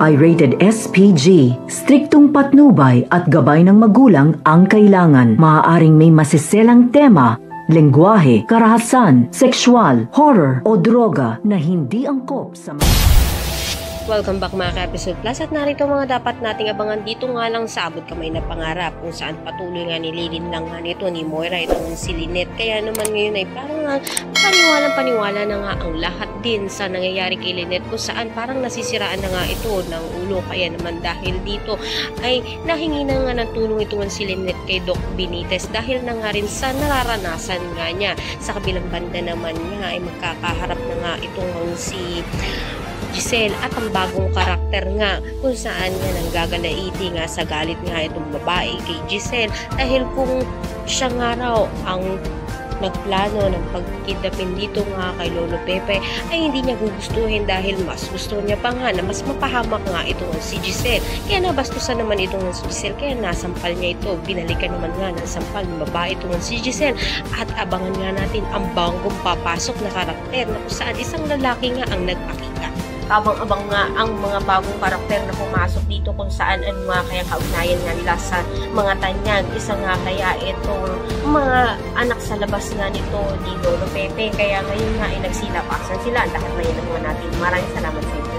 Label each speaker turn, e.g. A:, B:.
A: ay rated SPG. Striktong patnubay at gabay ng magulang ang kailangan. Maaaring may masiselang tema, lengguwahe, karahasan, sexual, horror o droga na hindi angkop sa
B: Welcome back mga ka-episode plus at narito mga dapat nating abangan dito nga lang sa Abot Kamay na Pangarap kung saan patuloy nga nililin lang nga nito ni Moira itong si Lynette. Kaya naman ngayon ay parang nga paniwala na nga ang lahat din sa nangyayari kay Lynette kung saan parang nasisiraan na nga ito ng ulo. Kaya naman dahil dito ay nahingi na nga ng tulong ito si Lynette kay Doc Benitez dahil na nga rin sa nararanasan nga niya. Sa kabilang banda naman niya ay magkakaharap na nga itong si Giselle at ang bagong karakter nga kung saan nga nanggagalaiti nga sa galit nga itong babae kay Giselle dahil kung siya nga raw ang nagplano ng pagkidnapin dito nga kay Lolo Pepe ay hindi niya gugustuhin dahil mas gusto niya pa nga na mas mapahamak nga itong si Giselle. Kaya nabastusan naman itong si Giselle kaya nasampal niya ito. Binalikan naman nga ng sampal ng babae itong si Giselle at abangan nga natin ang bagong papasok na karakter na kung saan isang lalaki nga ang nagpakita. Abang-abang nga ang mga bagong karakter na pumasok dito kung saan ano nga kaya kaugnayan nga nila sa mga tanyag. Isa nga kaya itong mga anak sa labas nga nito ni Lolo Pepe. Kaya ngayon nga ay nagsilapasan sila. Lahat na yun ang mga natin. Maraming salamat sa inyo.